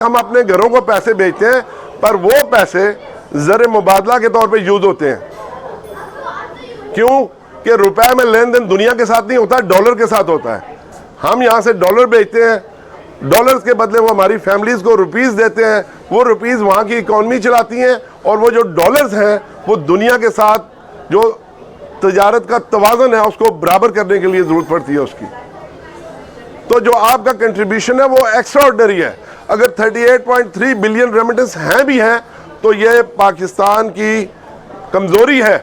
हम अपने घरों को पैसे भेजते हैं पर वो पैसे ज़र मुबादला के तौर पे यूज होते हैं। क्यों कि रुपए में लेन देन दुनिया के साथ नहीं होता, डॉलर के साथ होता है। हम यहाँ से डॉलर भेजते हैं, डॉलर्स के बदले वो हमारी फैमिलीज को रुपीस देते हैं, वो रुपीस वहाँ की इकॉनमी चलाती हैं और वो जो डॉलर्स हैं वो दुनिया के साथ जो तजारत का तवाज़ुन है उसको बराबर करने के लिए ज़रूरत पड़ती है उसकी। तो जो आपका कंट्रीब्यूशन है वो एक्स्ट्राऑर्डिनरी है। अगर 38.3 बिलियन रेमिटेंस हैं भी हैं तो ये पाकिस्तान की कमज़ोरी है।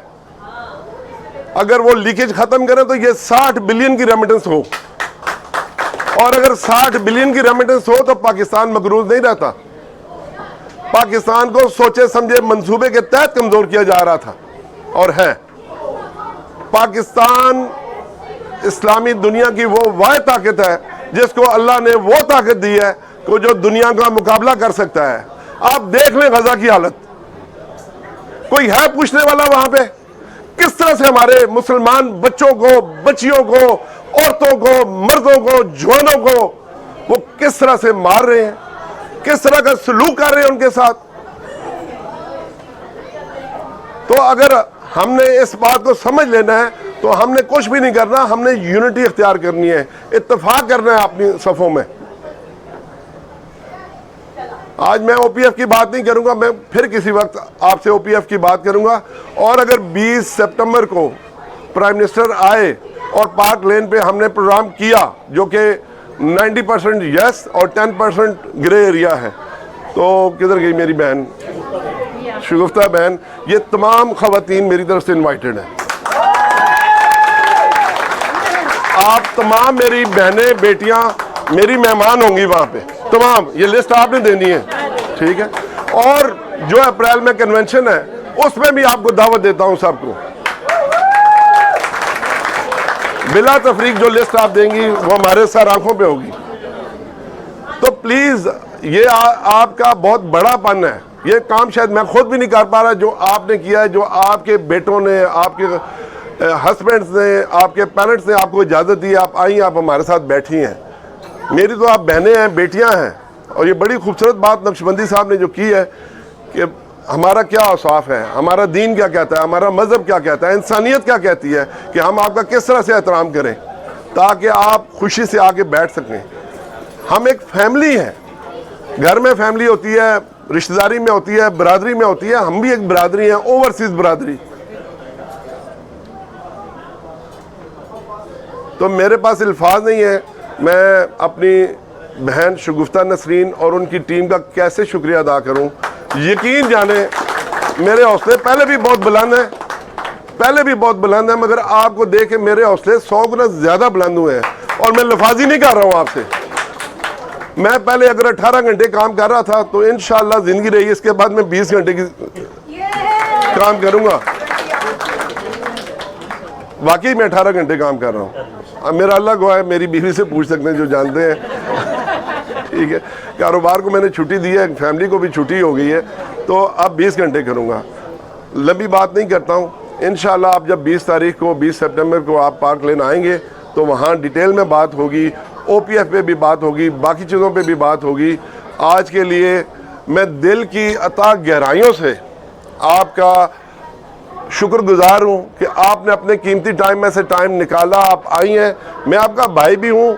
अगर वो लीकेज ख़त्म करें तो ये 60 बिलियन की रेमिटेंस हो, और अगर 60 बिलियन की रेमिटेंस हो तो पाकिस्तान मकरूज नहीं रहता। पाकिस्तान को सोचे समझे मंसूबे के तहत कमज़ोर किया जा रहा था और है। पाकिस्तान इस्लामी दुनिया की वो वाहिद ताकत है जिसको अल्लाह ने वो ताकत दी है कि जो दुनिया का मुकाबला कर सकता है। आप देख लें गजा की हालत, कोई है पूछने वाला वहां पे? किस तरह से हमारे मुसलमान बच्चों को, बच्चियों को, औरतों को, मर्दों को, जवानों को वो किस तरह से मार रहे हैं, किस तरह का सलूक कर रहे हैं उनके साथ। तो अगर हमने इस बात को समझ लेना है तो हमने कुछ भी नहीं करना, हमने यूनिटी इख्तियार करनी है, इत्तेफाक करना है अपनी सफ़ों में। आज मैं ओपीएफ की बात नहीं करूंगा, मैं फिर किसी वक्त आपसे ओपीएफ की बात करूंगा। और अगर 20 सितंबर को प्राइम मिनिस्टर आए और पार्क लेन पे हमने प्रोग्राम किया जो कि 90% यस और 10% ग्रे एरिया है, तो किधर गई मेरी बहन शगुफ्ता बहन? ये तमाम खवातीन मेरी तरफ से इनवाइटेड हैं। आप तमाम मेरी बहनें बेटियां मेरी मेहमान होंगी वहां पे, तमाम। ये लिस्ट आपने देनी है, ठीक है? और जो अप्रैल में कन्वेंशन है उसमें भी आपको दावत देता हूं सबको। बिला तफरीक जो लिस्ट आप देंगी वो हमारे सर आंखों पे होगी। तो प्लीज ये आपका बहुत बड़ा पन है, ये काम शायद मैं खुद भी नहीं कर पा रहा जो आपने किया है, जो आपके बेटों ने, आपके हस्बैंड्स ने, आपके पेरेंट्स ने आपको इजाज़त दी, आप आई, आप हमारे साथ बैठी हैं। मेरी तो आप बहनें हैं, बेटियां हैं। और ये बड़ी खूबसूरत बात नक्शबंदी साहब ने जो की है कि हमारा क्या औसाफ है, हमारा दीन क्या कहता है, हमारा मज़हब क्या कहता है, इंसानियत क्या कहती है कि हम आपका किस तरह से एहतराम करें ताकि आप खुशी से आके बैठ सकें। हम एक फैमिली हैं, घर में फैमिली होती है, रिश्तेदारी में होती है, बरादरी में होती है। हम भी एक बरादरी हैं, ओवरसीज बरादरी। तो मेरे पास अल्फाज नहीं है मैं अपनी बहन शगुफ्ता नसरीन और उनकी टीम का कैसे शुक्रिया अदा करूं। यकीन जाने मेरे हौसले पहले भी बहुत बुलंद हैं, मगर आपको देख के मेरे हौसले 100 गुना ज़्यादा बुलंद हुए हैं। और मैं लफाजी नहीं कर रहा हूं आपसे। मैं पहले अगर 18 घंटे काम कर रहा था तो इंशाअल्लाह ज़िंदगी रही, इसके बाद मैं 20 घंटे की काम करूंगा। वाकई मैं 18 घंटे काम कर रहा हूँ। अब मेरा अल्लाह गवाह है, मेरी बीवी से पूछ सकते हैं जो जानते हैं, ठीक है? कारोबार को मैंने छुट्टी दी है, फैमिली को भी छुट्टी हो गई है, तो अब 20 घंटे करूँगा। लंबी बात नहीं करता हूँ। इंशाअल्लाह आप जब 20 तारीख को, 20 सितंबर को आप पार्क लेन आएंगे तो वहाँ डिटेल में बात होगी, ओपीएफ पे भी बात होगी, बाकी चीज़ों पे भी बात होगी। आज के लिए मैं दिल की अता गहराइयों से आपका शुक्रगुजार हूँ कि आपने अपने कीमती टाइम में से टाइम निकाला, आप आई हैं। मैं आपका भाई भी हूँ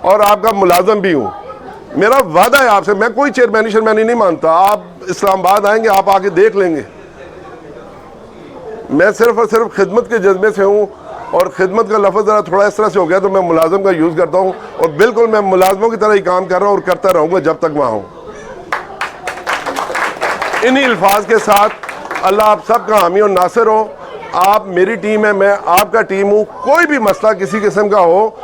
और आपका मुलाजम भी हूँ। मेरा वादा है आपसे, मैं कोई चेयरमैनी शर्मैनी नहीं मानता। आप इस्लामाबाद आएंगे, आप आके देख लेंगे। मैं सिर्फ और सिर्फ खिदमत के जज्बे से हूँ, और खिदमत का लफ्ज़ ज़रा थोड़ा इस तरह से हो गया तो मैं मुलाजम का यूज़ करता हूँ, और बिल्कुल मैं मुलाजमों की तरह ही काम कर रहा हूँ और करता रहूँगा जब तक वहाँ हूँ। इन्हीं अल्फाज के साथ अल्लाह आप सबका हामी और नासिर हो। आप मेरी टीम है, मैं आपका टीम हूँ। कोई भी मसला किसी किस्म का हो,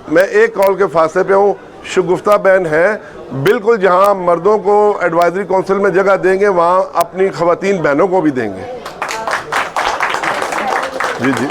मैं एक कॉल के फासले पे हूँ। शगुफ्ता बहन है बिल्कुल, जहाँ मर्दों को एडवाइजरी काउंसिल में जगह देंगे वहाँ अपनी खवातीन बहनों को भी देंगे। जी जी।